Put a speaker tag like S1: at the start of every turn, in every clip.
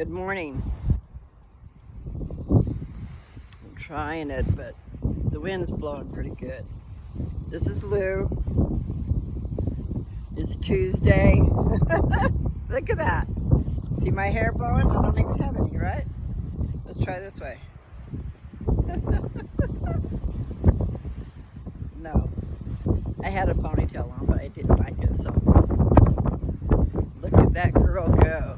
S1: Good morning. I'm trying it, but the wind's blowing pretty good. This is Lou. It's Tuesday. Look at that. See my hair blowing? I don't even have any, right? Let's try this way. No. I had a ponytail on, but I didn't like it, so look at that girl go.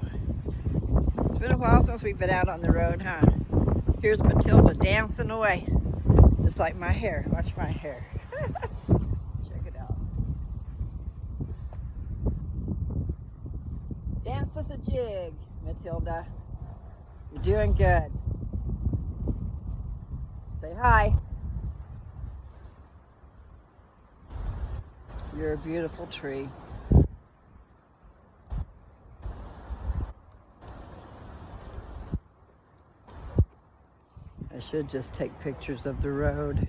S1: It's been a while since we've been out on the road, huh? Here's Matilda dancing away. Just like my hair. Watch my hair. Check it out. Dance us a jig, Matilda. You're doing good. Say hi. You're a beautiful tree. I should just take pictures of the road.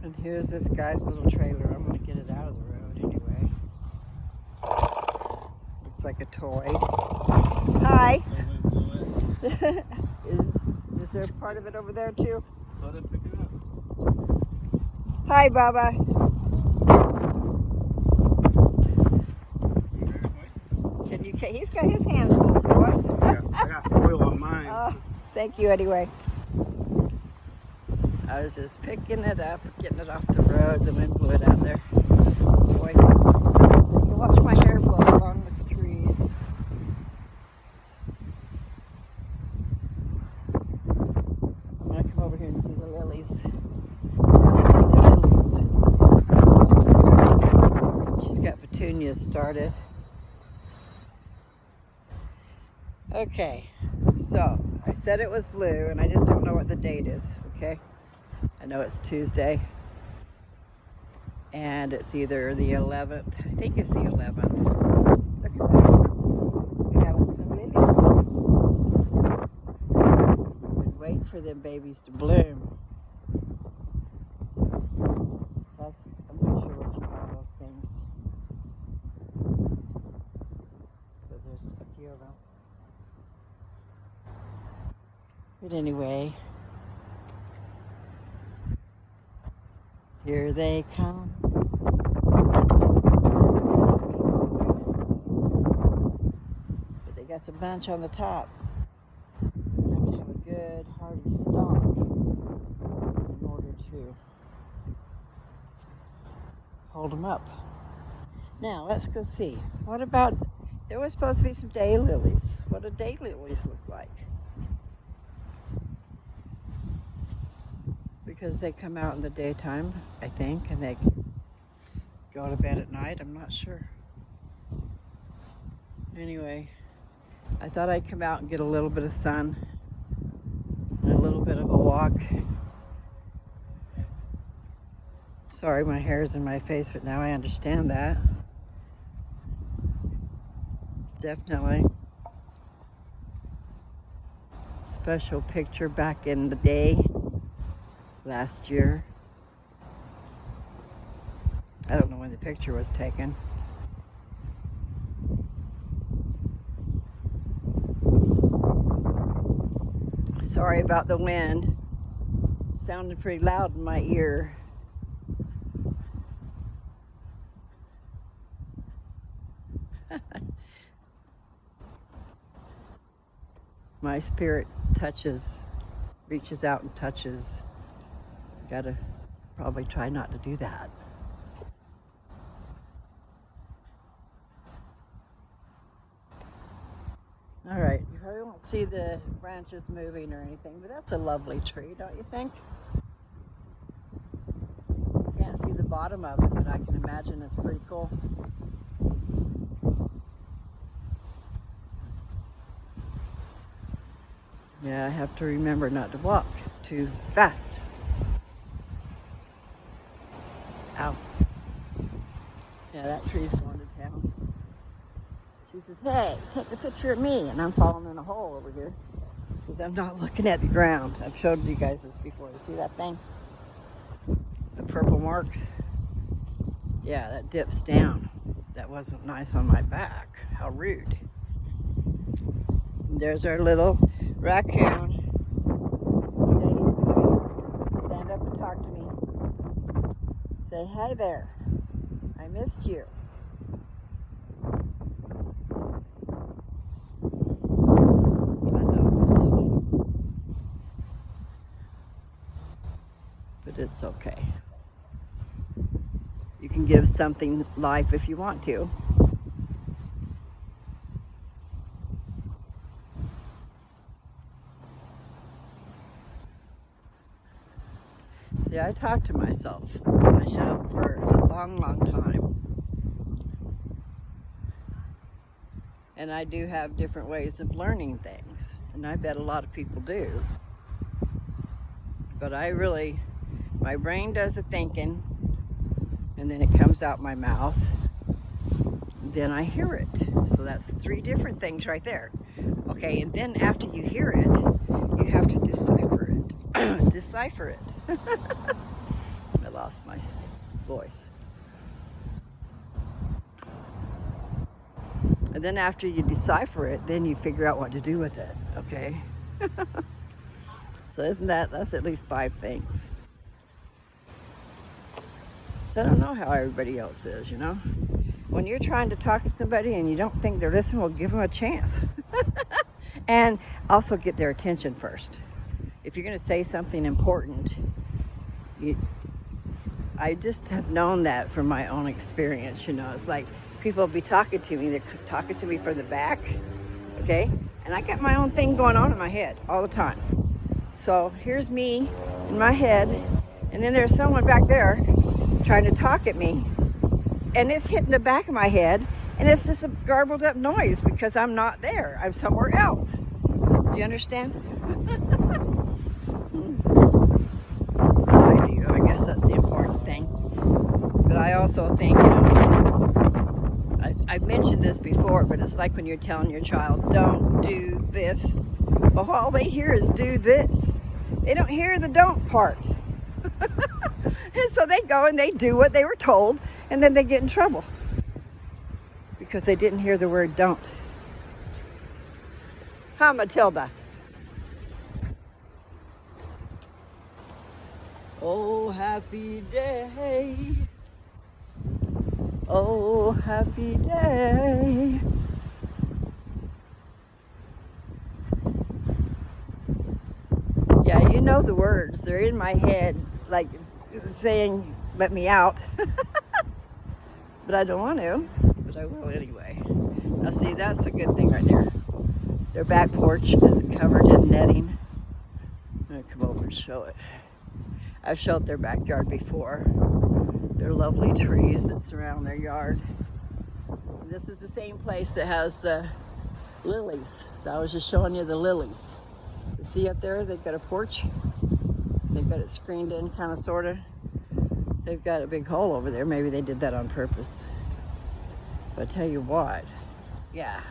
S1: And here's this guy's little trailer. I'm going to get it out of the road anyway. Looks like a toy. Hi. is there part of it over there too?
S2: Let it pick it up.
S1: Hi, Baba. He's got his hands full, boy.
S2: I got oil on mine.
S1: Oh, thank you anyway. I was just picking it up, getting it off the road. The wind blew it out there. Just a little toy. So you can watch my hair blow along with the trees. I'm going to come over here and see the lilies. You'll see the lilies. She's got petunias started. Okay, so I said it was Lou, and I just don't know what the date is, okay? I know it's Tuesday, and it's either the 11th. I think it's the 11th. Look at that. We have some lilies. Been waiting for them babies to bloom. I'm not sure what you call those things. But there's a few of them. But anyway, here they come. But they got some bunch on the top. You have to have a good hardy stalk in order to hold them up. Now let's go see. What about, there was supposed to be some daylilies. What do daylilies look like? Because they come out in the daytime, I think, and they go to bed at night. I'm not sure. Anyway, I thought I'd come out and get a little bit of sun and a little bit of a walk. Sorry, my hair's in my face, but now I understand that. Definitely. Special picture back in the day. Last year. I don't know when the picture was taken. Sorry about the wind. It sounded pretty loud in my ear. My spirit reaches out and touches. Gotta probably try not to do that. All right, you probably won't see the branches moving or anything, but that's a lovely tree, don't you think? Can't see the bottom of it, but I can imagine it's pretty cool. Yeah, I have to remember not to walk too fast. Ow. Yeah, that tree's going to town. She says, hey, take a picture of me. And I'm falling in a hole over here because I'm not looking at the ground. I've showed you guys this before. You see that thing? The purple marks? Yeah, that dips down. That wasn't nice on my back. How rude. There's our little raccoon. One day he's gonna stand up and talk to me. Say, "Hi there. I missed you." I know, I'm silly. But it's okay. You can give something life if you want to. See, I talk to myself. I have for a long, long time. And I do have different ways of learning things. And I bet a lot of people do. But my brain does the thinking, and then it comes out my mouth. Then I hear it. So that's 3 different things right there. Okay, and then after you hear it, you have to decipher it. Decipher it. I lost my voice. And then after you decipher it, then you figure out what to do with it, okay? So that's at least 5 things. So I don't know how everybody else is, you know? When you're trying to talk to somebody and you don't think they're listening, well, give them a chance. And also get their attention first. If you're going to say something important, I just have known that from my own experience, you know. It's like people will be talking to me, they're talking to me from the back, okay? And I got my own thing going on in my head all the time. So here's me in my head, and then there's someone back there trying to talk at me, and it's hitting the back of my head, and it's just a garbled up noise because I'm not there. I'm somewhere else. Do you understand? I do. I guess that's the important thing. But I also think, you know, I've mentioned this before, but it's like when you're telling your child, don't do this. Well, all they hear is do this. They don't hear the don't part. And so they go and they do what they were told, and then they get in trouble because they didn't hear the word don't. Huh, Matilda? Oh, happy day. Oh, happy day. Yeah, you know the words. They're in my head, like saying, let me out. But I don't want to, but I will anyway. Now see, that's a good thing right there. Their back porch is covered in netting. I'm going to come over and show it. I've showed their backyard before. They're lovely trees that surround their yard. This is the same place that has the lilies. I was just showing you the lilies. You see up there, they've got a porch. They've got it screened in, kind of, sort of. They've got a big hole over there. Maybe they did that on purpose. But I tell you what, yeah,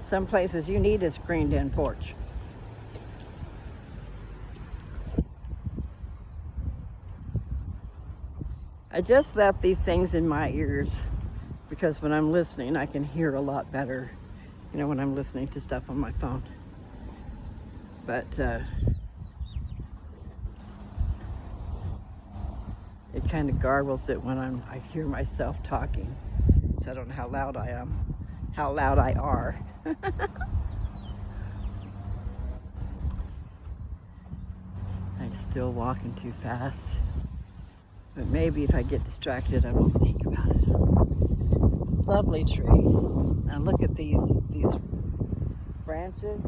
S1: some places you need a screened in porch. I just left these things in my ears because when I'm listening, I can hear a lot better, you know, when I'm listening to stuff on my phone. But it kind of garbles it when I hear myself talking. So I don't know how loud I am, how loud I are. I'm still walking too fast. But maybe if I get distracted, I won't think about it. Lovely tree. Now look at these branches,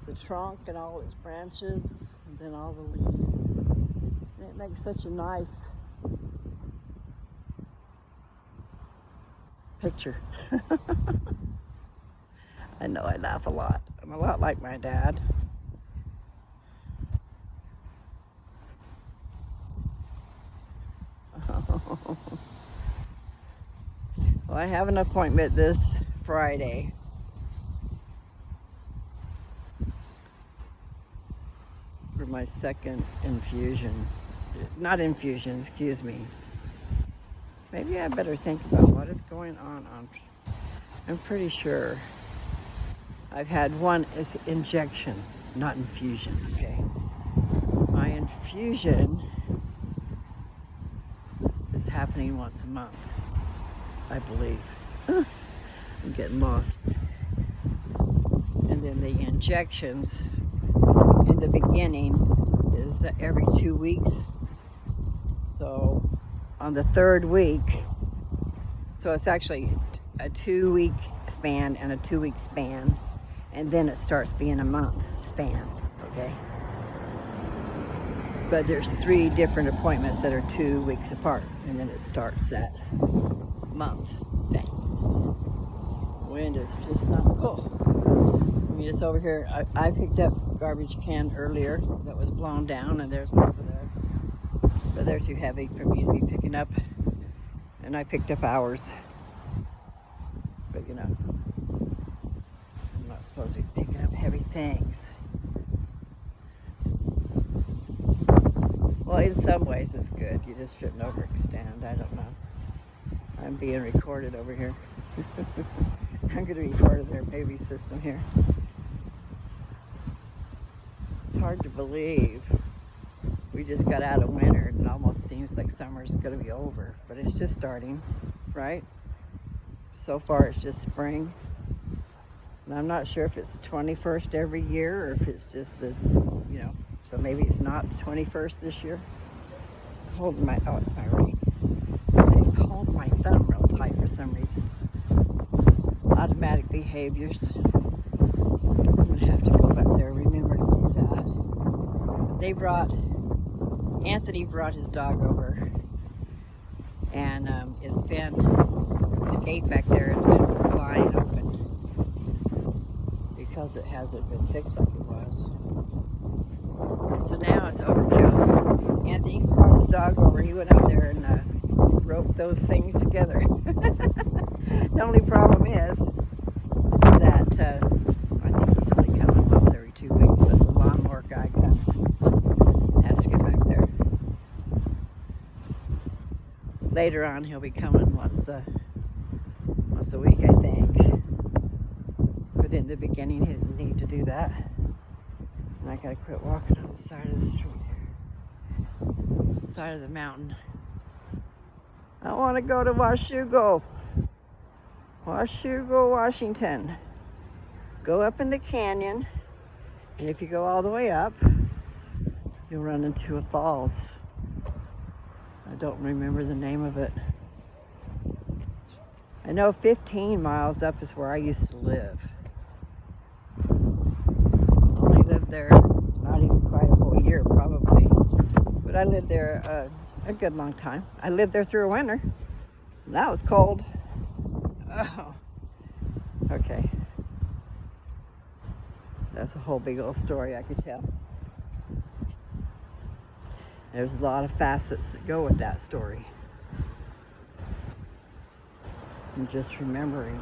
S1: the trunk and all its branches, and then all the leaves. And it makes such a nice picture. I know I laugh a lot. I'm a lot like my dad. Well, I have an appointment this Friday. For my second infusion. Not infusion, excuse me. Maybe I better think about what is going on. I'm pretty sure I've had one is injection, not infusion, okay? My infusion is happening once a month, I believe. I'm getting lost. And then the injections in the beginning is every 2 weeks. So on the third week, so it's actually a 2 week span and a 2 week span, and then it starts being a month span, okay? But there's 3 different appointments that are 2 weeks apart, and then it starts that month thing. Wind is just not cool. I mean, it's over here. I picked up garbage can earlier that was blown down, and there's one over there. But they're too heavy for me to be picking up. And I picked up ours. But you know, I'm not supposed to be picking up heavy things. Well, in some ways it's good. You just shouldn't overextend. I don't know. I'm being recorded over here. I'm going to be part of their movie system here. It's hard to believe. We just got out of winter and it almost seems like summer's going to be over. But it's just starting, right? So far it's just spring. And I'm not sure if it's the 21st every year or if it's just the, you know, so maybe it's not the 21st this year. I'm holding my, oh, it's my ring. I'm holding my thumb real tight for some reason. Automatic behaviors. I'm going to have to go back there and remember to do that. Anthony brought his dog over, and it's been, the gate back there has been flying open because it hasn't been fixed like it was. And so now it's overkill. Anthony brought his dog over, he went out there and roped those things together. The only problem is that I think he's only coming once every 2 weeks, but the lawnmower guy comes and has to get back there. Later on, he'll be coming once a week, I think. But in the beginning, he didn't need to do that. And I gotta quit walking on the side of the street here. The side of the mountain. I want to go to Washougal, Washington. Go up in the canyon, and if you go all the way up, you'll run into a falls. I don't remember the name of it. I know 15 miles up is where I used to live. Only lived there not even quite a whole year, probably. But I lived there a good long time. I lived there through a winter. That was cold. Oh, okay. That's a whole big old story I could tell. There's a lot of facets that go with that story. I'm just remembering.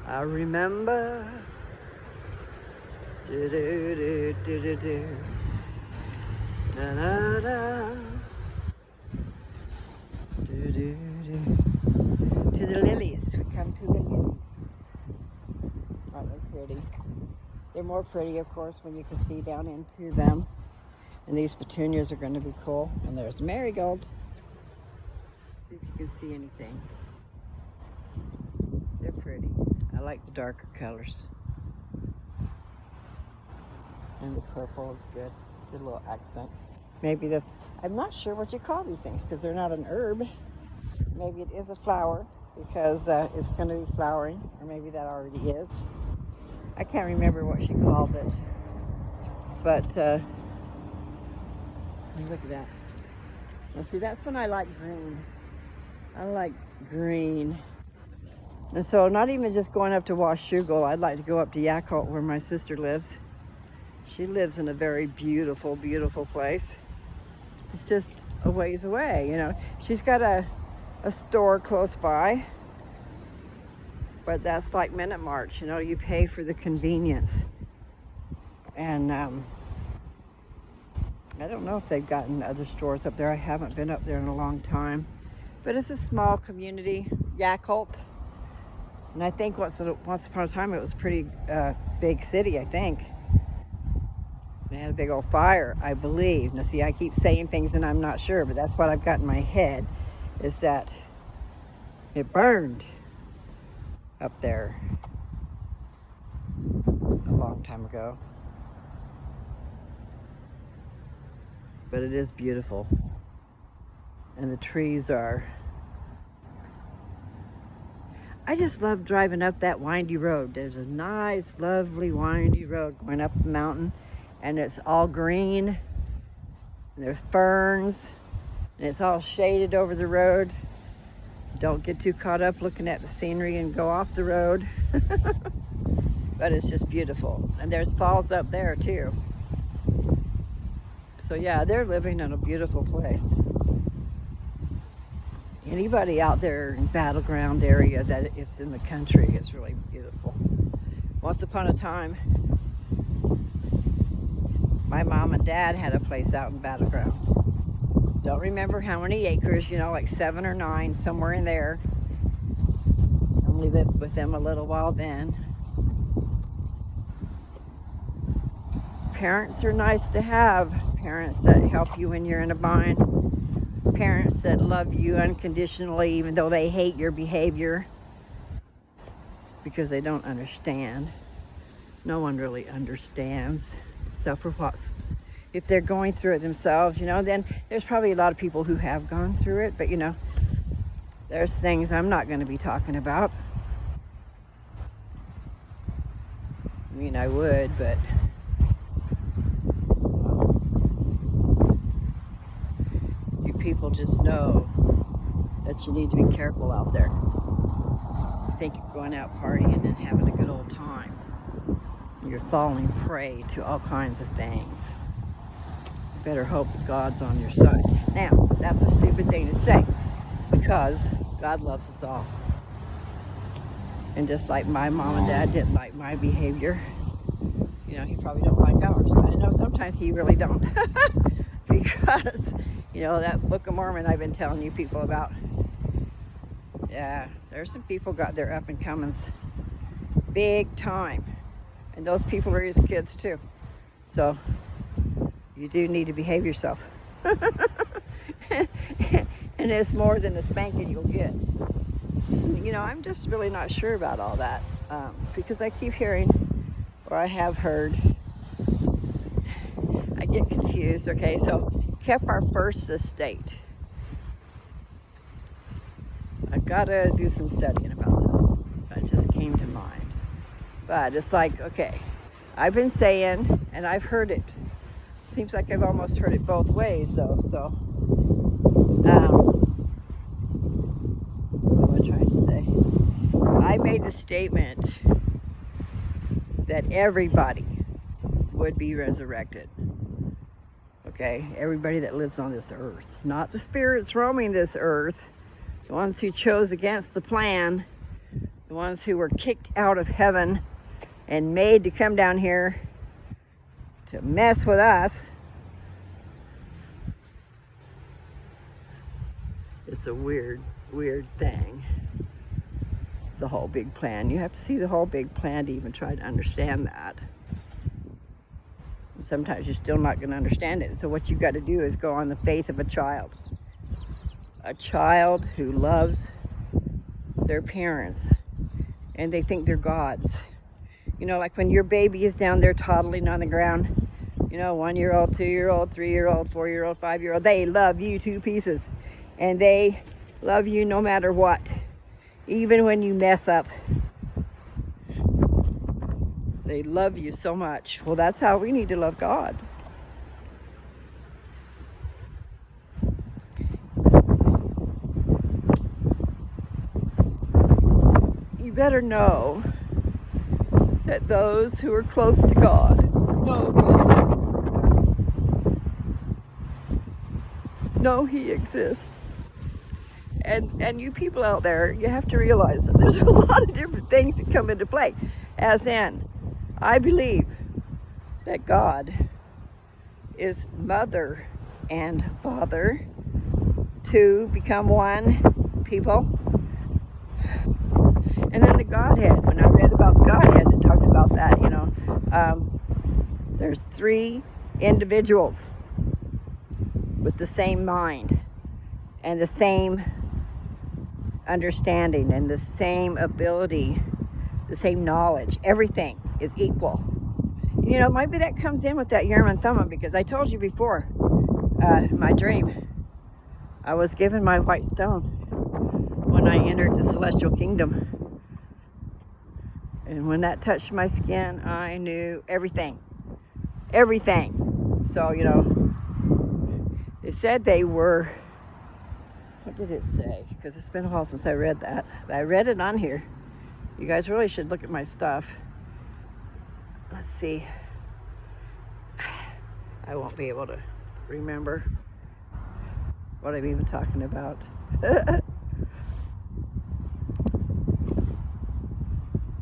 S1: I remember. Do do do do do do. Da da da. Do do do. To the lilies. We come to the lilies. Aren't they pretty? They're more pretty, of course, when you can see down into them. And these petunias are going to be cool. And there's marigold. See if you can see anything. They're pretty. I like the darker colors. And the purple is good. Good little accent. Maybe that's, I'm not sure what you call these things because they're not an herb. Maybe it is a flower because it's going to be flowering. Or maybe that already is. I can't remember what she called it. But, look at that. Now see, that's when I like green. I like green. And so not even just going up to Washougal, I'd like to go up to Yakult where my sister lives. She lives in a very beautiful, beautiful place. It's just a ways away, you know. She's got a store close by, but that's like Minute March, you know, you pay for the convenience. And I don't know if they've gotten other stores up there. I haven't been up there in a long time. But it's a small community, Yakult. And I think once upon a time it was a pretty big city, I think. They had a big old fire, I believe. Now see, I keep saying things and I'm not sure, but that's what I've got in my head, is that it burned up there a long time ago. But it is beautiful. And the trees are... I just love driving up that windy road. There's a nice, lovely, windy road going up the mountain, and it's all green, and there's ferns, and it's all shaded over the road. Don't get too caught up looking at the scenery and go off the road. But it's just beautiful. And there's falls up there too. So yeah, they're living in a beautiful place. Anybody out there in battleground area that it's in the country is really beautiful. Once upon a time, my mom and dad had a place out in battleground. Don't remember how many acres, like 7 or 9, somewhere in there. Only lived with them a little while then. Parents are nice to have. Parents that help you when you're in a bind. Parents that love you unconditionally even though they hate your behavior because they don't understand. No one really understands. So for what? If they're going through it themselves, then there's probably a lot of people who have gone through it, but there's things I'm not going to be talking about. I mean, I would, but people just know that you need to be careful out there. You think you're going out partying and having a good old time. You're falling prey to all kinds of things. You better hope that God's on your side. Now, that's a stupid thing to say because God loves us all. And just like my mom and dad didn't like my behavior, he probably don't like ours. I know sometimes he really don't. Because that Book of Mormon I've been telling you people about. Yeah, there's some people got their up and comings big time. And those people are his kids too. So you do need to behave yourself. And it's more than the spanking you'll get. I'm just really not sure about all that. Because I keep hearing, or I have heard, I get confused. Okay, so kept our first estate. I gotta do some studying about that. That just came to mind. But it's like, okay, I've been saying, and I've heard it. Seems like I've almost heard it both ways, though. So, what am I trying to say? I made the statement that everybody would be resurrected. Okay, everybody that lives on this earth, not the spirits roaming this earth, the ones who chose against the plan, the ones who were kicked out of heaven and made to come down here to mess with us. It's a weird thing, the whole big plan. You have to see the whole big plan to even try to understand that. Sometimes you're still not going to understand it. So what you've got to do is go on the faith of a child who loves their parents and they think they're gods. Like when your baby is down there toddling on the ground, 1-year-old, 2-year-old, 3-year-old, 4-year-old, 5-year-old, they love you to pieces. And they love you no matter what, even when you mess up. They love you so much. Well, that's how we need to love God. You better know that those who are close to God know God. Know He exists. And you people out there, you have to realize that there's a lot of different things that come into play. As in, I believe that God is mother and father, to become one people. And then the Godhead, when I read about the Godhead, it talks about that, there's 3 individuals with the same mind and the same understanding and the same ability, the same knowledge. Everything is equal. Maybe that comes in with that Urim and Thummim, because I told you before, my dream, I was given my white stone when I entered the celestial kingdom. And when that touched my skin, I knew everything. Everything. So, it said they were, what did it say? Because it's been a while since I read that. I read it on here. You guys really should look at my stuff. Let's see. I won't be able to remember what I'm even talking about.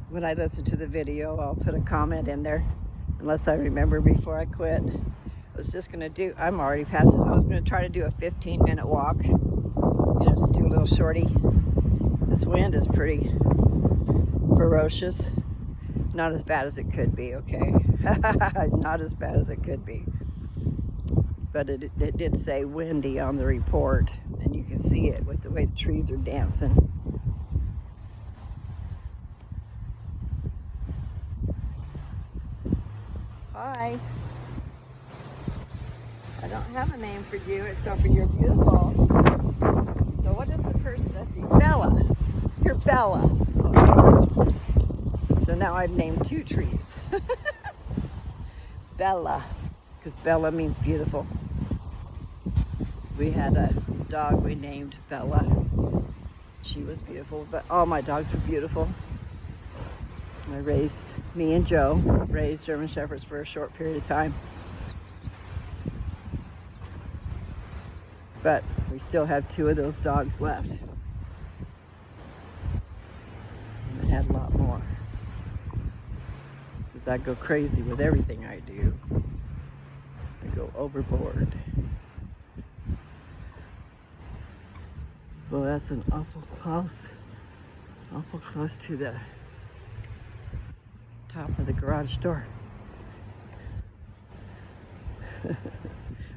S1: When I listen to the video, I'll put a comment in there, unless I remember before I quit. I was just going to I'm already past it. I was going to try to do a 15-minute walk. Just do a little shorty. This wind is pretty ferocious. Not as bad as it could be, okay? Not as bad as it could be. But it did say windy on the report, and you can see it with the way the trees are dancing. Hi. I don't have a name for you except for you're beautiful. So what is the person? Let's see. Bella. You're Bella. Okay. So now I've named 2 trees. Bella, because Bella means beautiful. We had a dog we named Bella. She was beautiful, but all my dogs were beautiful. Me and Joe raised German Shepherds for a short period of time. But we still have 2 of those dogs left. And I had a lot more. Because I go crazy with everything I do. I go overboard. Well, that's an awful close to the top of the garage door.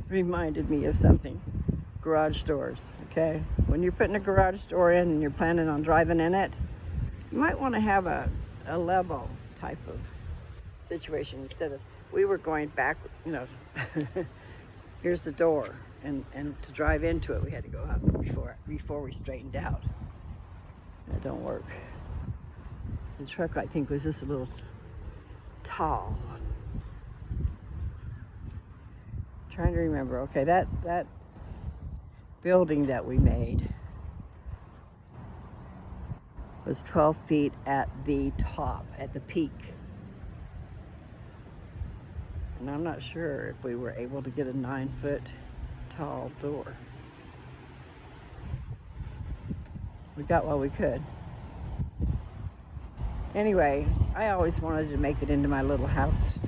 S1: Reminded me of something. Garage doors, okay? When you're putting a garage door in and you're planning on driving in it, you might want to have a level type of situation instead of, we were going back, here's the door, and to drive into it we had to go up before we straightened out. That don't work. The truck, I think, was just a little tall. Trying to remember. Okay, that building that we made was 12 feet at the top, at the peak. And I'm not sure if we were able to get a 9-foot tall door. We got what we could. Anyway, I always wanted to make it into my little house.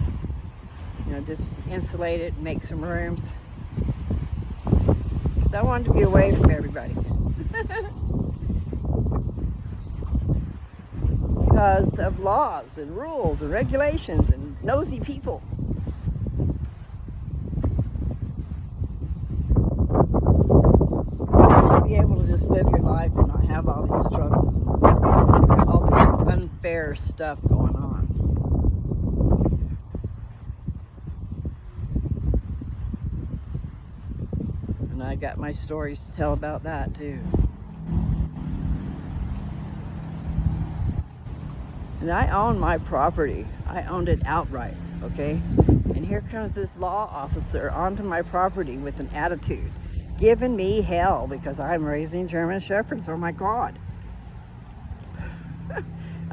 S1: Just insulate it, make some rooms. Because I wanted to be away from everybody. Because of laws and rules and regulations and nosy people. You should be able to just live your life and not have all these struggles, all this unfair stuff going on. And I got my stories to tell about that too. And I own my property. I owned it outright, okay? And here comes this law officer onto my property with an attitude, giving me hell because I'm raising German Shepherds. Oh my God.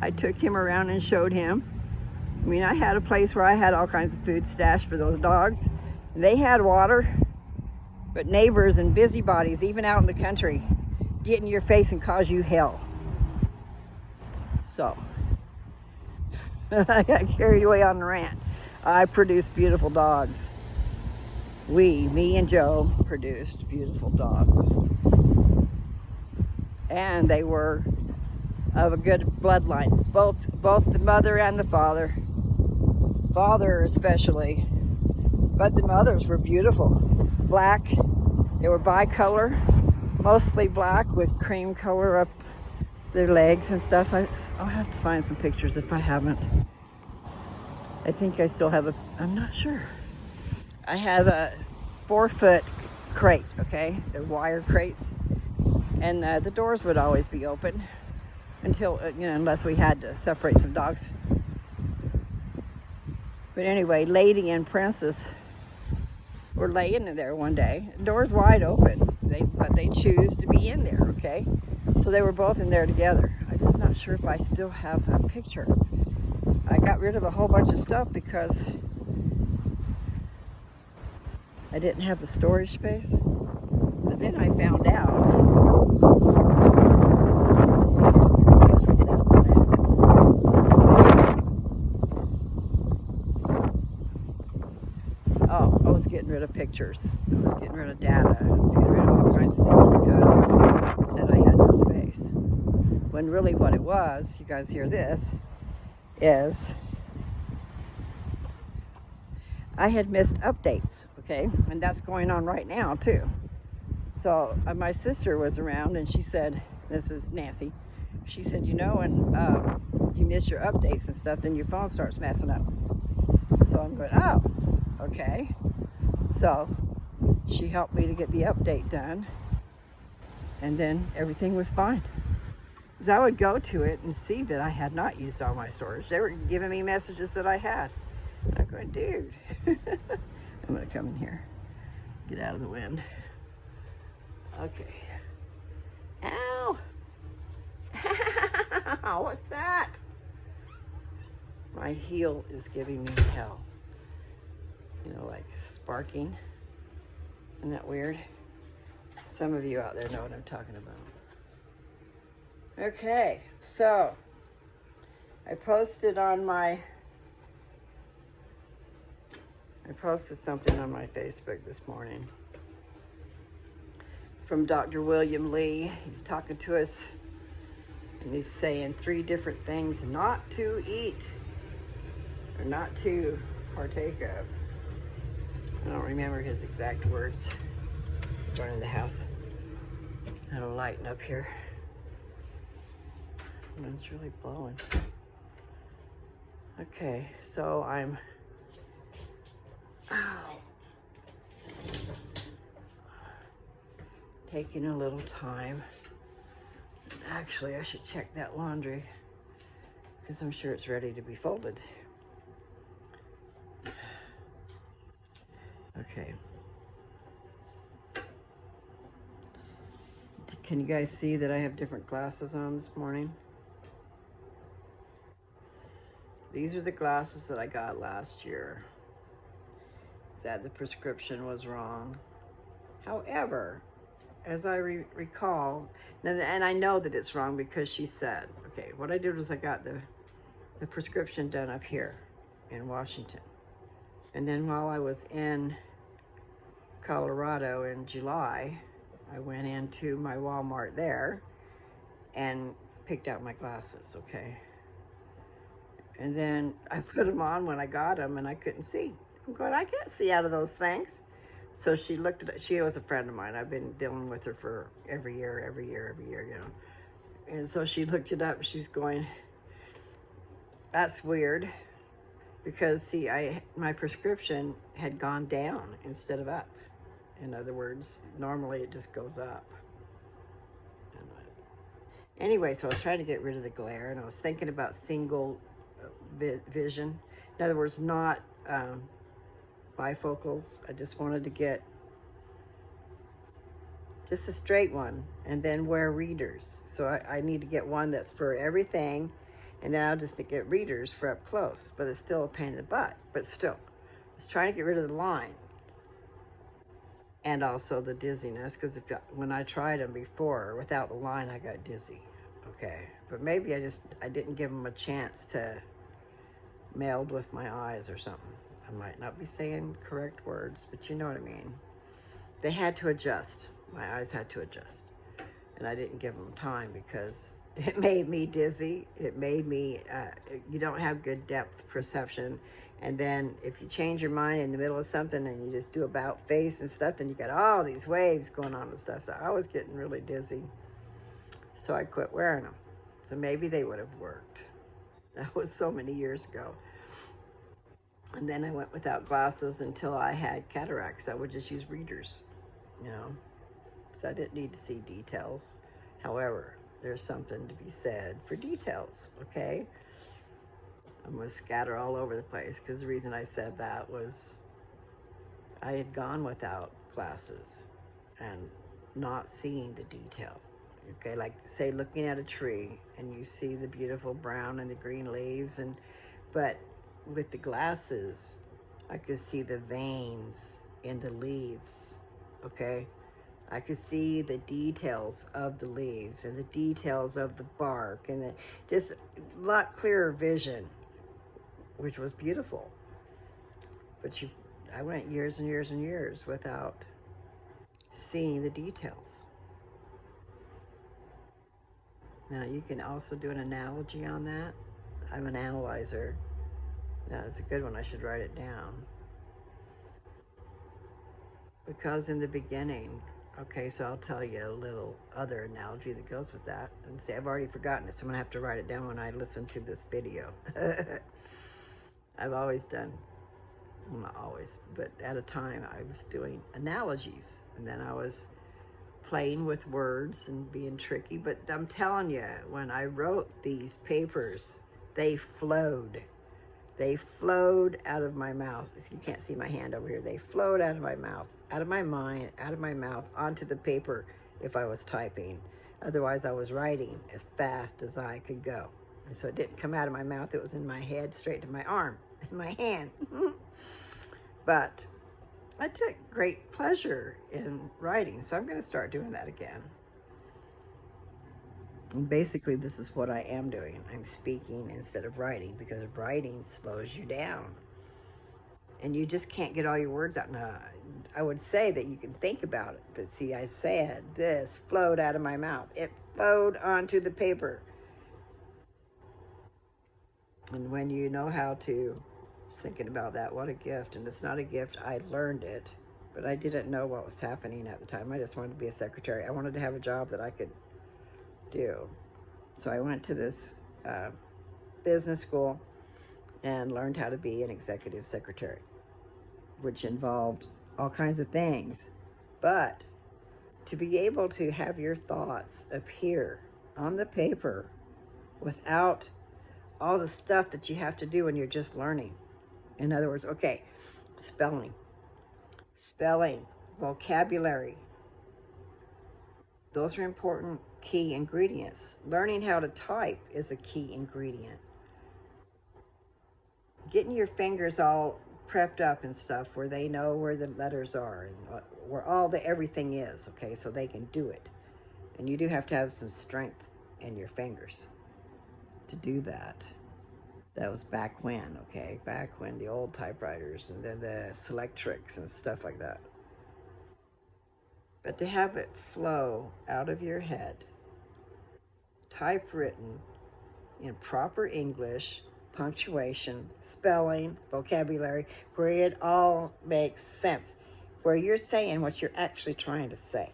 S1: I took him around and showed him. I mean, I had a place where I had all kinds of food stashed for those dogs. And they had water, but neighbors and busybodies, even out in the country, get in your face and cause you hell. So, I got carried away on the rant. I produced beautiful dogs. Me and Joe produced beautiful dogs. And they were of a good bloodline. Both the mother and the father. Father especially. But the mothers were beautiful. Black. They were bicolor. Mostly black with cream color up their legs and stuff. I'll have to find some pictures if I haven't. I think I still have I'm not sure. I have a 4-foot crate, okay? They're wire crates. And the doors would always be open until, unless we had to separate some dogs. But anyway, Lady and Princess were laying in there one day. Doors wide open, but they choose to be in there, okay? So they were both in there together. I'm just not sure if I still have that picture. I got rid of a whole bunch of stuff because I didn't have the storage space. But then I found out. Oh, I was getting rid of pictures. I was getting rid of data. I was getting rid of all kinds of things because I said I had no space. When really what it was, you guys hear this, is I had missed updates, okay? And that's going on right now too. So my sister was around and she said, this is Nancy, she said, when you miss your updates and stuff, then your phone starts messing up. So I'm going, oh, okay. So she helped me to get the update done, and then everything was fine. Because I would go to it and see that I had not used all my storage. They were giving me messages that I had. I'm going, dude. I'm going to come in here. Get out of the wind. Okay. Ow! What's that? My heel is giving me hell. Like sparking. Isn't that weird? Some of you out there know what I'm talking about. Okay, so I posted something on my Facebook this morning from Dr. William Lee. He's talking to us and he's saying 3 different things not to eat or not to partake of. I don't remember his exact words. I'm going in the house. It'll lighten up here. The wind's really blowing. Okay, so I'm taking a little time. Actually, I should check that laundry because I'm sure it's ready to be folded. Okay. Can you guys see that I have different glasses on this morning? These are the glasses that I got last year. That the prescription was wrong. However, as I recall, and I know that it's wrong because she said, okay, what I did was I got the prescription done up here in Washington. And then while I was in Colorado in July, I went into my Walmart there and picked out my glasses, okay? And then I put them on when I got them and I couldn't see. I'm going, I can't see out of those things. So she looked at it. She was a friend of mine. I've been dealing with her for every year, And so she looked it up. She's going, that's weird. Because see, my prescription had gone down instead of up. In other words, normally it just goes up. Anyway, so I was trying to get rid of the glare, and I was thinking about single vision. In other words, not bifocals. I just wanted to get just a straight one and then wear readers. So I need to get one that's for everything, and then I'll just get readers for up close. But it's still a pain in the butt. But still, I was trying to get rid of the line. And also the dizziness, because when I tried them before, without the line, I got dizzy. Okay, but maybe I didn't give them a chance to meld with my eyes or something. I might not be saying correct words, but you know what I mean. They had to adjust. My eyes had to adjust. And I didn't give them time because It made me dizzy. It made me, you don't have good depth perception. And then if you change your mind in the middle of something and you just do about face and stuff, then you got all these waves going on and stuff. So I was getting really dizzy. So I quit wearing them. So maybe they would have worked. That was so many years ago. And then I went without glasses until I had cataracts. I would just use readers, you know. So I didn't need to see details. However, there's something to be said for details, okay? I'm going to scatter all over the place because the reason I said that was I had gone without glasses and not seeing the detail. Okay, like say looking at a tree and you see the beautiful brown and the green leaves, but with the glasses, I could see the veins in the leaves, okay? I could see the details of the leaves and the details of the bark and just a lot clearer vision, which was beautiful. But I went years and years and years without seeing the details. Now you can also do an analogy on that. I'm an analyzer. That is a good one. I should write it down. Because in the beginning, okay, so I'll tell you a little other analogy that goes with that. And see, I've already forgotten it, so I'm gonna have to write it down when I listen to this video. I've always done, well, not always, but at a time I was doing analogies, and then I was playing with words and being tricky. But I'm telling you, when I wrote these papers, they flowed. They flowed out of my mouth. You can't see my hand over here. They flowed out of my mouth, out of my mind, out of my mouth, onto the paper if I was typing. Otherwise, I was writing as fast as I could go. And so it didn't come out of my mouth. It was in my head, straight to my arm, in my hand. But I took great pleasure in writing, so I'm going to start doing that again. And basically, this is what I am doing. I'm speaking instead of writing, because writing slows you down. And you just can't get all your words out. Now, I would say that you can think about it, but see, I said this flowed out of my mouth. It flowed onto the paper. And when you know how to, I was thinking about that, what a gift. And it's not a gift, I learned it, but I didn't know what was happening at the time. I just wanted to be a secretary. I wanted to have a job that I could do. So I went to this business school and learned how to be an executive secretary, which involved all kinds of things. But to be able to have your thoughts appear on the paper without all the stuff that you have to do when you're just learning. In other words, okay, spelling, vocabulary. Those are important key ingredients. Learning how to type is a key ingredient. Getting your fingers all prepped up and stuff where they know where the letters are and where all the everything is, okay, so they can do it. And you do have to have some strength in your fingers to do that. That was back when, okay, back when the old typewriters and then the Selectrics and stuff like that. But to have it flow out of your head, typewritten in proper English, punctuation, spelling, vocabulary, where it all makes sense, where you're saying what you're actually trying to say,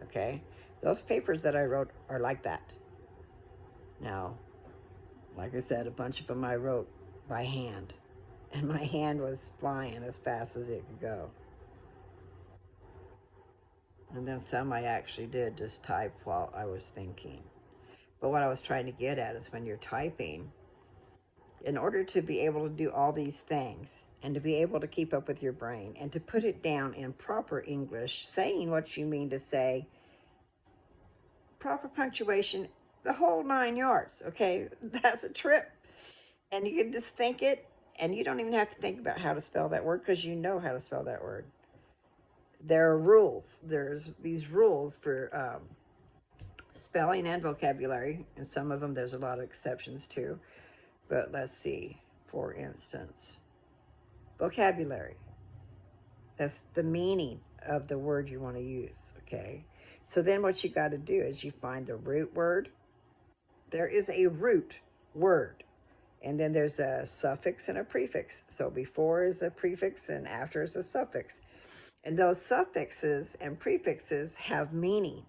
S1: okay? Those papers that I wrote are like that. Now, like I said, a bunch of them I wrote by hand, and my hand was flying as fast as it could go. And then some I actually did just type while I was thinking. But what I was trying to get at is when you're typing, in order to be able to do all these things and to be able to keep up with your brain and to put it down in proper English, saying what you mean to say, proper punctuation, the whole 9 yards, okay? That's a trip. And you can just think it, and you don't even have to think about how to spell that word because you know how to spell that word. There are rules. There's these rules for spelling and vocabulary, and some of them there's a lot of exceptions too. But let's see, for instance, vocabulary. That's the meaning of the word you want to use, okay? So then what you got to do is you find the root word, there is a root word, and then there's a suffix and a prefix. So before is a prefix and after is a suffix. And those suffixes and prefixes have meaning.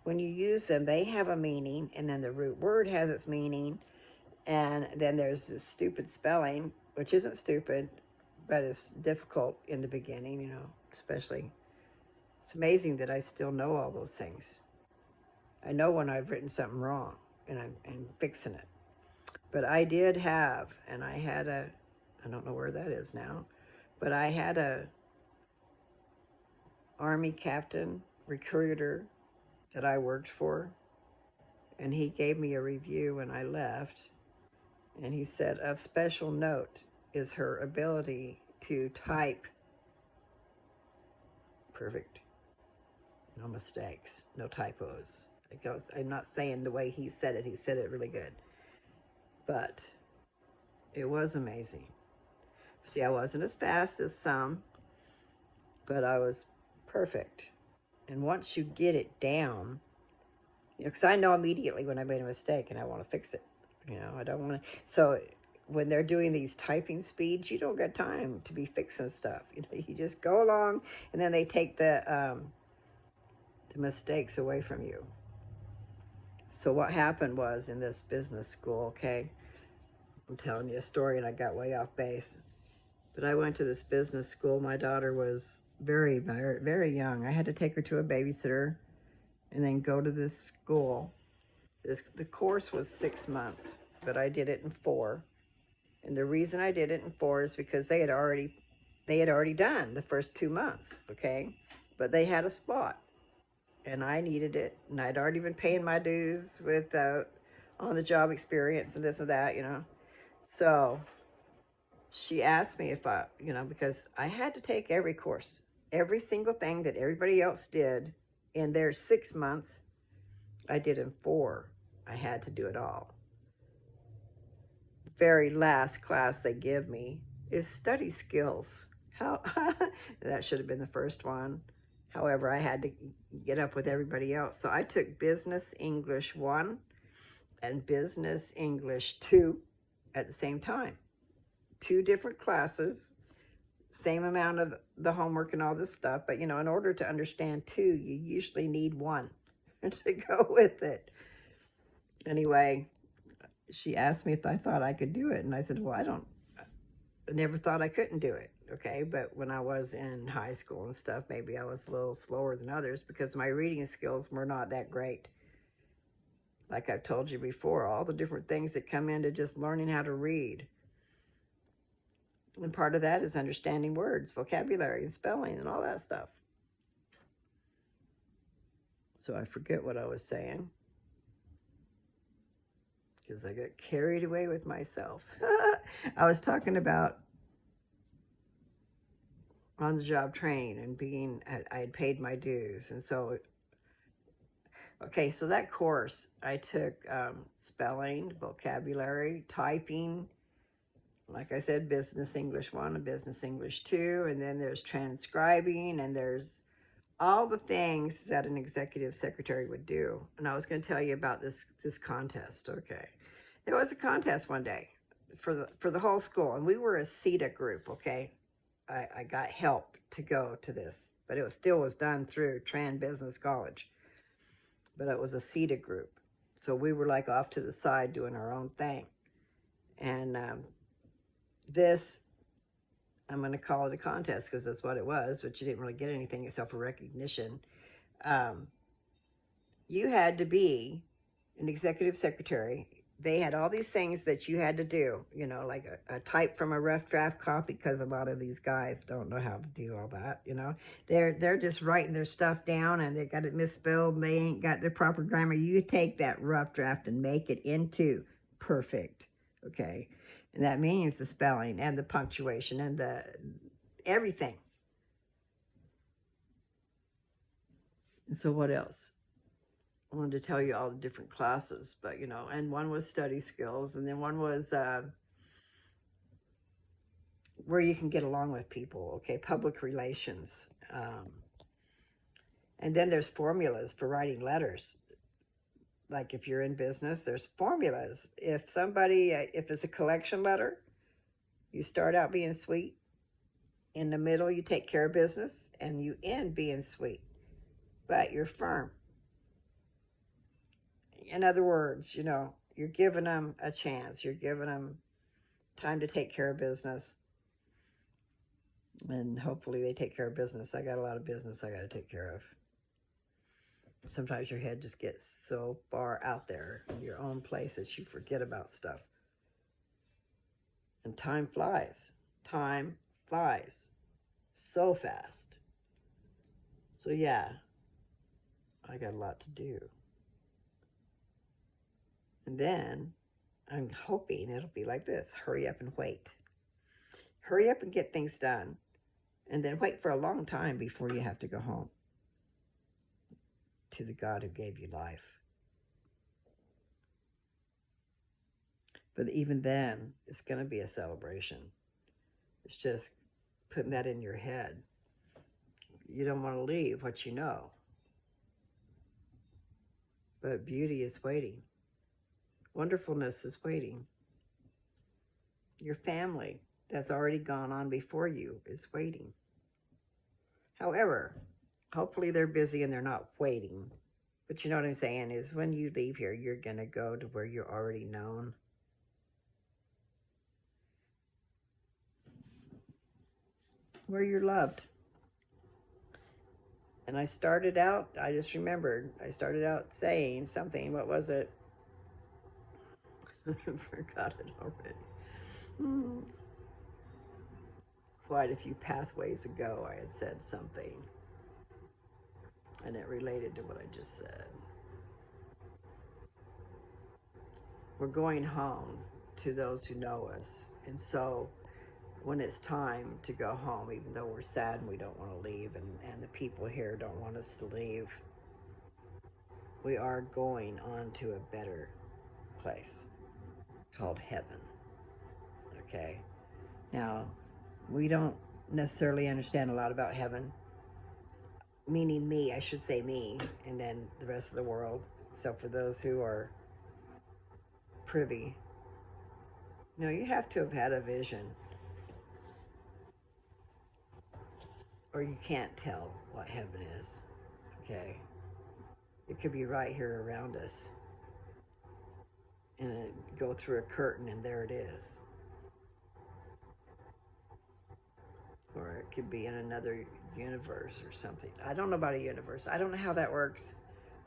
S1: When you use them, they have a meaning, and then the root word has its meaning, and then there's this stupid spelling, which isn't stupid, but it's difficult in the beginning, you know, especially. It's amazing that I still know all those things. I know when I've written something wrong, and I'm fixing it. But I did have, and I had I don't know where that is now, but I had a Army captain, recruiter that I worked for, and he gave me a review when I left, and he said, of special note is her ability to type perfect. No mistakes, no typos. I'm not saying the way he said it really good. But it was amazing. See, I wasn't as fast as some, but I was perfect. And once you get it down, you know, because I know immediately when I made a mistake and I want to fix it. You know, I don't want to. So when they're doing these typing speeds, you don't get time to be fixing stuff. You know, you just go along, and then they take the mistakes away from you. So what happened was in this business school, okay, I'm telling you a story and I got way off base. But I went to this business school. My daughter was very, very, very young. I had to take her to a babysitter and then go to this school. The course was 6 months, but I did it in 4. And the reason I did it in 4 is because they had already done the first 2 months, okay? But they had a spot, and I needed it, and I'd already been paying my dues with on the job experience and this and that, you know. So she asked me if I, you know, because I had to take every course, every single thing that everybody else did in their 6 months, I did in 4. I had to do it all. The very last class they give me is study skills. How that should have been the first one. However, I had to get up with everybody else. So I took Business English 1 and Business English 2 at the same time. 2 different classes, same amount of the homework and all this stuff. But, you know, in order to understand 2, you usually need 1 to go with it. Anyway, she asked me if I thought I could do it. And I said, well, I never thought I couldn't do it. Okay, but when I was in high school and stuff, maybe I was a little slower than others because my reading skills were not that great. Like I've told you before, all the different things that come into just learning how to read. And part of that is understanding words, vocabulary, and spelling, and all that stuff. So I forget what I was saying because I got carried away with myself. I was talking about on-the-job training and being, I had paid my dues. And so, okay, so that course, I took spelling, vocabulary, typing, like I said, Business English 1 and Business English 2, and then there's transcribing, and there's all the things that an executive secretary would do. And I was going to tell you about this contest, okay? There was a contest one day for the whole school, and we were a CETA group, okay? I got help to go to this, but it still was done through Tran Business College. But it was a CETA group. So we were like off to the side doing our own thing. And this, I'm going to call it a contest because that's what it was, but you didn't really get anything except for recognition. You had to be an executive secretary. They had all these things that you had to do, you know, like a type from a rough draft copy, because a lot of these guys don't know how to do all that, you know. They're just writing their stuff down and they got it misspelled and they ain't got their proper grammar. You take that rough draft and make it into perfect, okay? And that means the spelling and the punctuation and the everything. And so what else? I wanted to tell you all the different classes, but, you know, and one was study skills, and then one was where you can get along with people, okay, public relations. And then there's formulas for writing letters. like if you're in business, there's formulas. If somebody, if it's a collection letter, you start out being sweet. In the middle, you take care of business, and you end being sweet, but you're firm. In other words, you're giving them a chance. You're giving them time to take care of business. And hopefully they take care of business. I got a lot of business I got to take care of. Sometimes your head just gets so far out there in your own place that you forget about stuff. And time flies. Time flies so fast. So yeah, I got a lot to do. And then I'm hoping it'll be like this. Hurry up and wait. Hurry up and get things done. And then wait for a long time before you have to go home to the God who gave you life. But even then, it's going to be a celebration. It's just putting that in your head. You don't want to leave what you know. But beauty is waiting. Wonderfulness is waiting. Your family that's already gone on before you is waiting. However, hopefully they're busy and they're not waiting. But you know what I'm saying is when you leave here, you're going to go to where you're already known. Where you're loved. And I just remembered, I started out saying something. What was it? I forgot it already. Quite a few pathways ago, I had said something. And it related to what I just said. We're going home to those who know us. And so when it's time to go home, even though we're sad and we don't want to leave, and the people here don't want us to leave, we are going on to a better place called heaven. Okay? Now, we don't necessarily understand a lot about heaven, meaning me, I should say me, and then the rest of the world, except for those who are privy. You have to have had a vision, or you can't tell what heaven is. Okay? It could be right here around us, and go through a curtain and there it is. Or it could be in another universe or something. I don't know about a universe. I don't know how that works.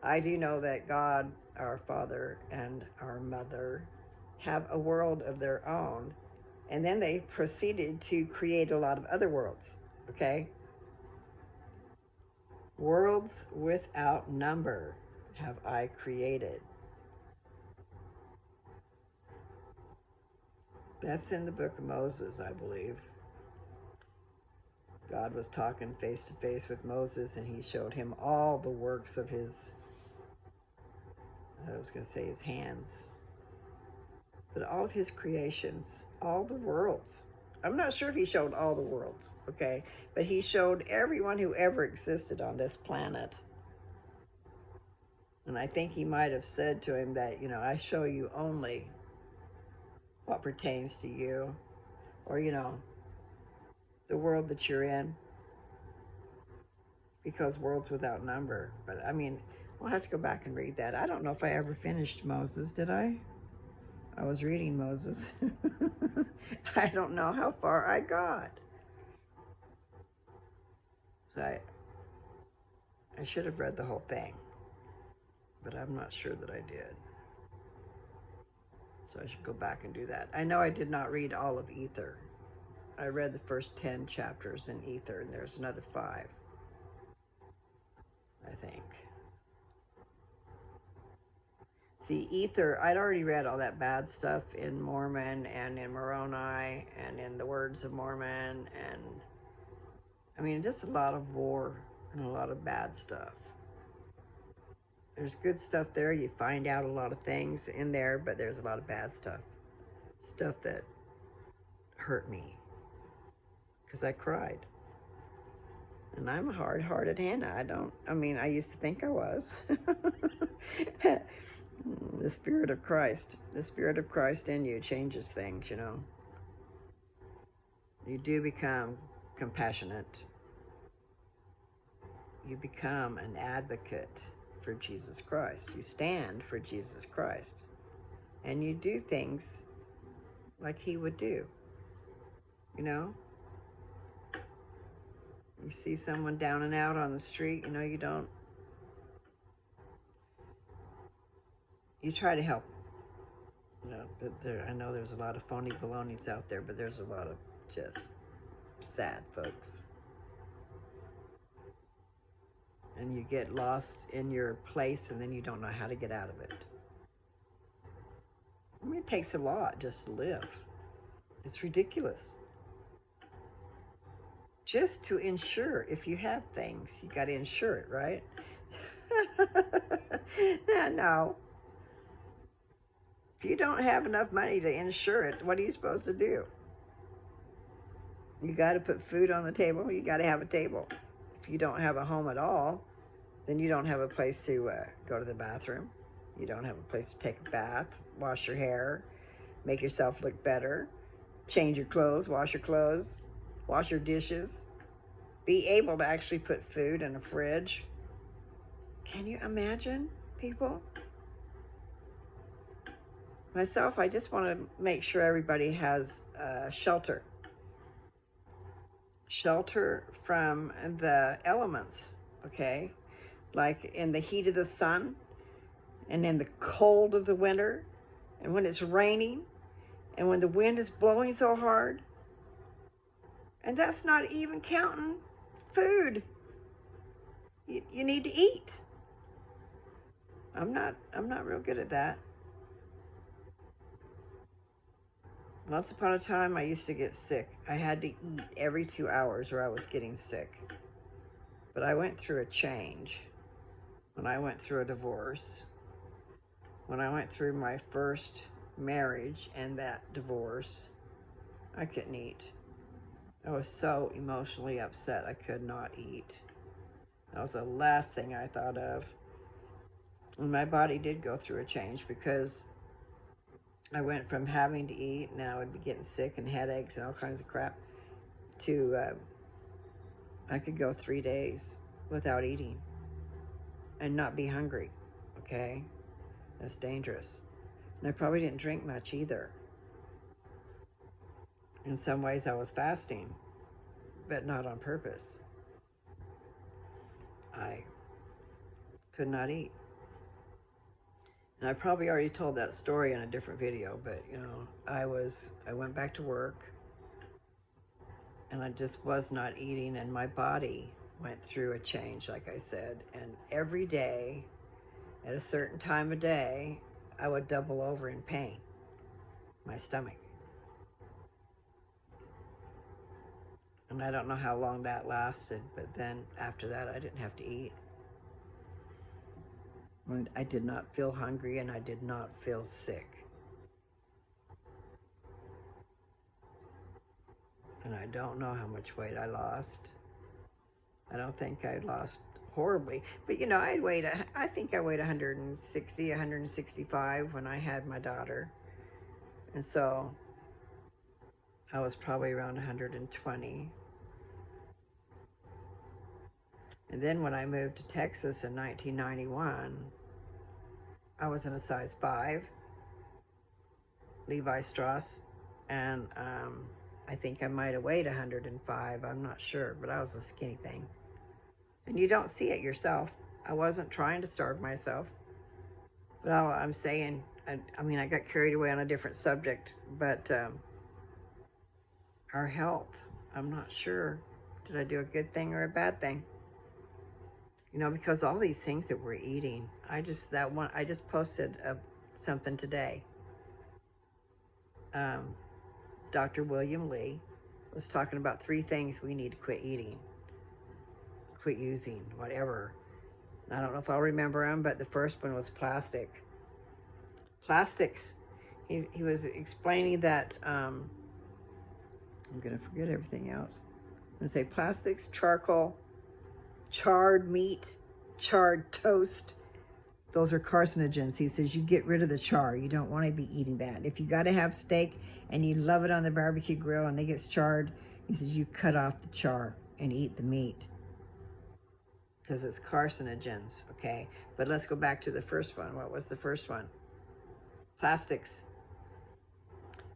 S1: I do know that God, our Father, and our Mother have a world of their own, and then they proceeded to create a lot of other worlds, okay? Worlds without number have I created. That's in the book of Moses, I believe. God was talking face to face with Moses, and he showed him all the works of his, his hands, but all of his creations, all the worlds. I'm not sure if he showed all the worlds, okay? But he showed everyone who ever existed on this planet. And I think he might have said to him that, I show you only what pertains to you, or, the world that you're in, because worlds without number. But we'll have to go back and read that. I don't know if I ever finished Moses, did I? I was reading Moses. I don't know how far I got. So I should have read the whole thing, but I'm not sure that I did. So I should go back and do that. I know I did not read all of Ether. I read the first 10 chapters in Ether, and there's another 5, I think. See, Ether, I'd already read all that bad stuff in Mormon and in Moroni and in the Words of Mormon, and just a lot of war and a lot of bad stuff. There's good stuff there. You find out a lot of things in there, but there's a lot of bad stuff. Stuff that hurt me. Because I cried. And I'm a hard-hearted Hannah. I used to think I was. The Spirit of Christ. The Spirit of Christ in you changes things, you know. You do become compassionate. You become an advocate for Jesus Christ. You stand for Jesus Christ. And you do things like he would do. You know? You see someone down and out on the street, you know, you try to help. You know, but I know there's a lot of phony balonies out there, but there's a lot of just sad folks. And you get lost in your place and then you don't know how to get out of it. I mean, it takes a lot just to live. It's ridiculous. Just to insure, if you have things, you got to insure it, right? No. If you don't have enough money to insure it, what are you supposed to do? You got to put food on the table. You got to have a table. If you don't have a home at all, then you don't have a place to go to the bathroom. You don't have a place to take a bath, wash your hair, make yourself look better, change your clothes, wash your dishes, be able to actually put food in a fridge. Can you imagine, people? Myself, I just want to make sure everybody has shelter. Shelter from the elements, okay? Like in the heat of the sun and in the cold of the winter and when it's raining and when the wind is blowing so hard. And that's not even counting food. You need to eat. I'm not real good at that. Once upon a time, I used to get sick. I had to eat every 2 hours or I was getting sick. But I went through a change. When I went through a divorce, when I went through my first marriage and that divorce, I couldn't eat. I was so emotionally upset I could not eat. That was the last thing I thought of. And my body did go through a change because I went from having to eat, and I would be getting sick and headaches and all kinds of crap, to I could go 3 days without eating and not be hungry, okay? That's dangerous. And I probably didn't drink much either. In some ways I was fasting, but not on purpose. I could not eat. And I probably already told that story in a different video, but you know, I went back to work and I just was not eating, and my body went through a change, like I said. And every day, at a certain time of day, I would double over in pain, my stomach. And I don't know how long that lasted, but then after that, I didn't have to eat. And I did not feel hungry and I did not feel sick. And I don't know how much weight I lost. I don't think I lost horribly. But you know, I think I weighed 160, 165 when I had my daughter. And so I was probably around 120. And then when I moved to Texas in 1991, I was in a size 5, Levi Strauss, and I think I might have weighed 105, I'm not sure, but I was a skinny thing. And you don't see it yourself. I wasn't trying to starve myself. But all I'm saying, I mean, I got carried away on a different subject, but our health, I'm not sure. Did I do a good thing or a bad thing? You know, because all these things that we're eating, I just posted something today. Dr. William Lee was talking about 3 things we need to quit eating, quit using, whatever. I don't know if I'll remember them, but the first one was plastic. Plastics. He was explaining that, I'm going to forget everything else. I'm going to say plastics, charcoal, charred meat, charred toast, those are carcinogens. He says you get rid of the char. You don't want to be eating that. If you got to have steak and you love it on the barbecue grill and it gets charred, he says you cut off the char and eat the meat because it's carcinogens, okay? But let's go back to the first one. What was the first one? Plastics.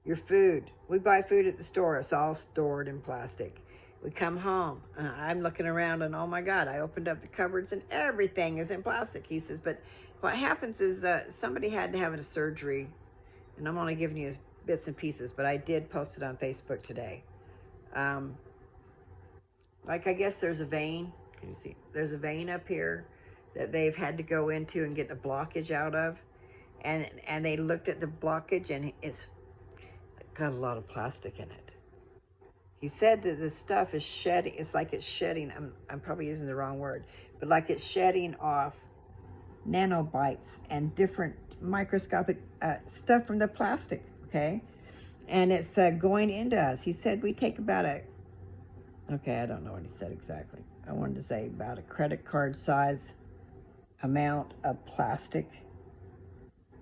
S1: Your food. We buy food at the store. It's all stored in plastic. We come home and I'm looking around and oh my God, I opened up the cupboards and everything is in plastic. He says, but what happens is somebody had to have a surgery, and I'm only giving you bits and pieces, but I did post it on Facebook today. Like I guess there's a vein. Can you see? There's a vein up here that they've had to go into and get a blockage out of. And they looked at the blockage and it's got a lot of plastic in it. He said that this stuff is shedding, it's like it's shedding, I'm probably using the wrong word, but like it's shedding off nanobites and different microscopic stuff from the plastic, okay? And it's going into us. He said we take about okay, I don't know what he said exactly. I wanted to say about a credit card size amount of plastic,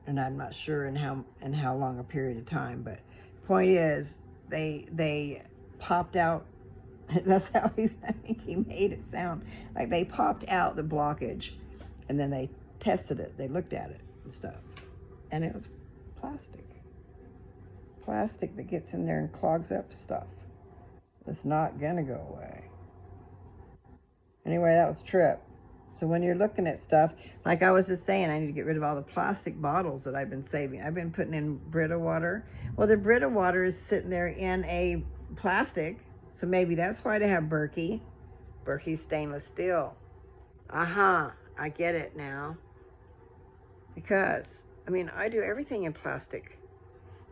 S1: and I'm not sure in how long a period of time, but point is, they popped out. That's how I think he made it sound. Like they popped out the blockage, and then they tested it. They looked at it and stuff, and it was plastic. Plastic that gets in there and clogs up stuff. It's not gonna go away. Anyway, that was a trip. So when you're looking at stuff, like I was just saying, I need to get rid of all the plastic bottles that I've been saving. I've been putting in Brita water. Well, the Brita water is sitting there in a plastic, so maybe that's why they have Berkey. Berkey's stainless steel. I get it now. Because, I mean, I do everything in plastic.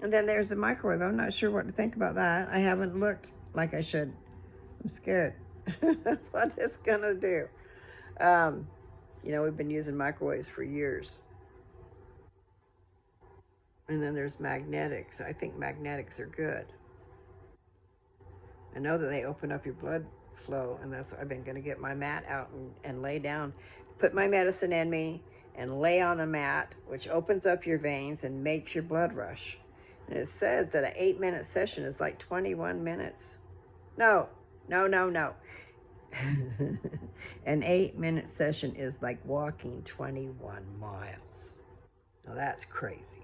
S1: And then there's the microwave. I'm not sure what to think about that. I haven't looked like I should. I'm scared what it's gonna do. You know, we've been using microwaves for years. And then there's magnetics. I think magnetics are good. I know that they open up your blood flow, and I've been going to get my mat out and lay down, put my medicine in me, and lay on the mat, which opens up your veins and makes your blood rush. And it says that an 8-minute session is like 21 minutes. No. An 8-minute session is like walking 21 miles. Now that's crazy.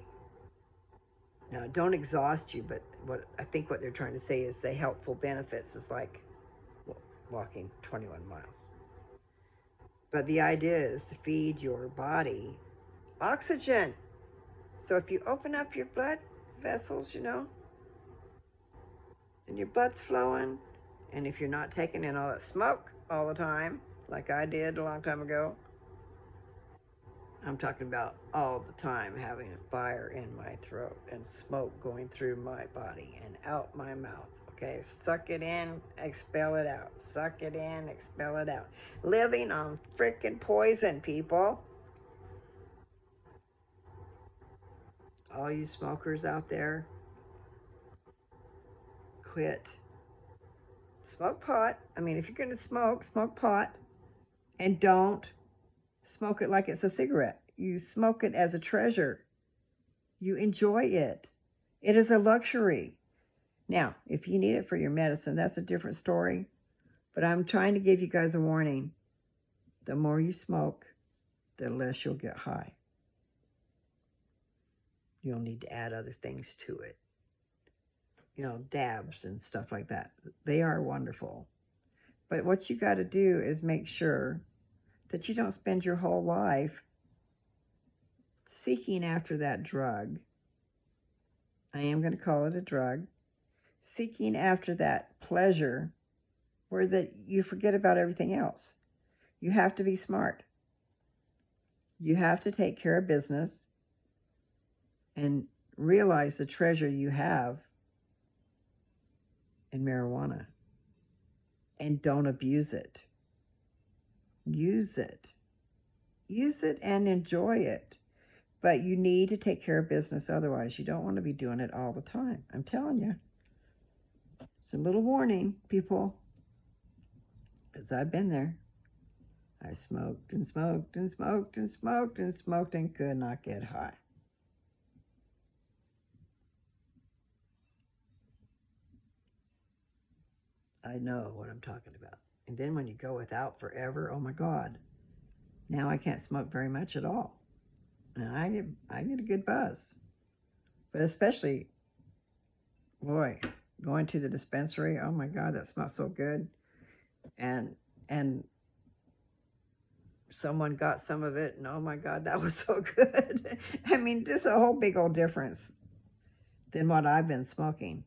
S1: Now don't exhaust you, but I think what they're trying to say is the helpful benefits is like walking 21 miles. But the idea is to feed your body oxygen. So if you open up your blood vessels, you know, and your blood's flowing, and if you're not taking in all that smoke all the time, like I did a long time ago, I'm talking about all the time having a fire in my throat and smoke going through my body and out my mouth. Okay, suck it in, expel it out. Suck it in, expel it out. Living on freaking poison, people. All you smokers out there, quit. Smoke pot. I mean, if you're going to smoke pot. And don't smoke it like it's a cigarette. You smoke it as a treasure. You enjoy it. It is a luxury. Now, if you need it for your medicine, that's a different story. But I'm trying to give you guys a warning. The more you smoke, the less you'll get high. You'll need to add other things to it. You know, dabs and stuff like that. They are wonderful. But what you got to do is make sure that you don't spend your whole life seeking after that drug. I am going to call it a drug. Seeking after that pleasure where that you forget about everything else. You have to be smart. You have to take care of business and realize the treasure you have in marijuana. And don't abuse it. Use it. Use it and enjoy it. But you need to take care of business, otherwise you don't want to be doing it all the time. I'm telling you. It's a little warning, people. Because I've been there. I smoked and smoked and smoked and smoked and smoked and could not get high. I know what I'm talking about. And then when you go without forever, oh my God, now I can't smoke very much at all. And I get a good buzz. But especially, boy, going to the dispensary, oh my God, that smells so good. And someone got some of it, and oh my God, that was so good. I mean, just a whole big old difference than what I've been smoking.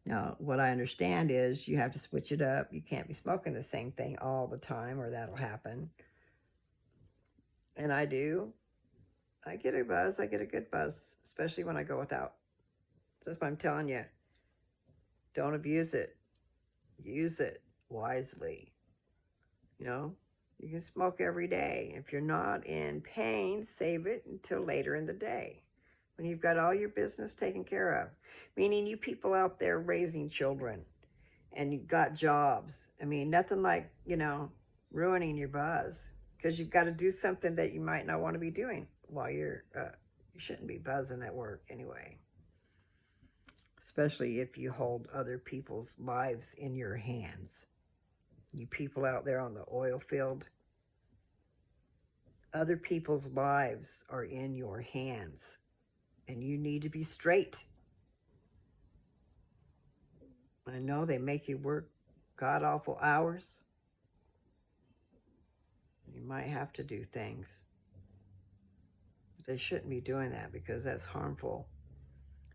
S1: Now, what I understand is you have to switch it up. You can't be smoking the same thing all the time, or that'll happen. And I do. I get a buzz. I get a good buzz, especially when I go without. That's why I'm telling you, don't abuse it. Use it wisely. You know, you can smoke every day. If you're not in pain, save it until later in the day, when you've got all your business taken care of. Meaning you people out there raising children and you've got jobs. I mean, nothing like, ruining your buzz, because you've got to do something that you might not want to be doing while you shouldn't be buzzing at work anyway. Especially if you hold other people's lives in your hands. You people out there on the oil field, other people's lives are in your hands, and you need to be straight. I know they make you work god-awful hours. You might have to do things. But they shouldn't be doing that, because that's harmful.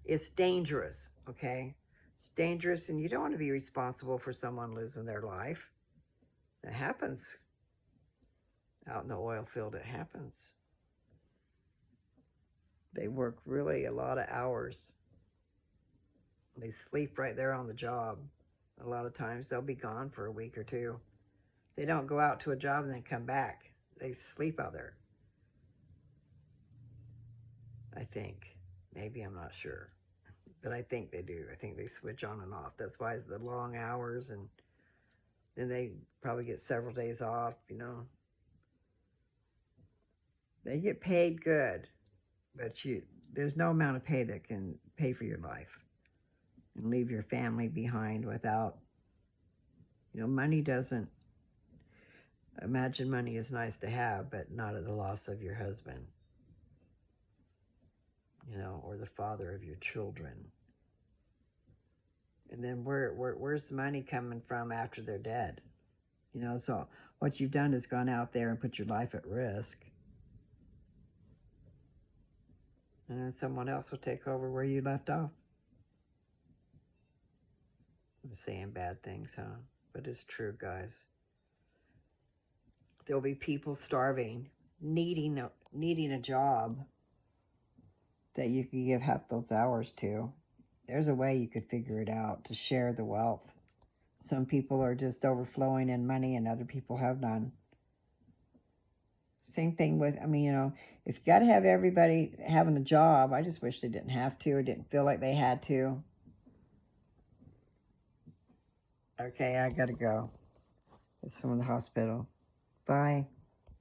S1: It's dangerous, okay? It's dangerous, and you don't want to be responsible for someone losing their life. It happens. Out in the oil field, it happens. They work really a lot of hours. They sleep right there on the job. A lot of times they'll be gone for a week or two. They don't go out to a job and then come back. They sleep out there. I think. Maybe, I'm not sure. But I think they do. I think they switch on and off. That's why the long hours, and then they probably get several days off, They get paid good, but there's no amount of pay that can pay for your life and leave your family behind without, money doesn't, imagine money is nice to have, but not at the loss of your husband, or the father of your children. And then where's the money coming from after they're dead? So what you've done is gone out there and put your life at risk. And then someone else will take over where you left off. I'm saying bad things, huh? But it's true, guys. There'll be people starving, needing a job that you can give half those hours to. There's a way you could figure it out to share the wealth. Some people are just overflowing in money, and other people have none. Same thing with, if you got to have everybody having a job, I just wish they didn't have to, or didn't feel like they had to. Okay, I got to go. It's from the hospital. Bye.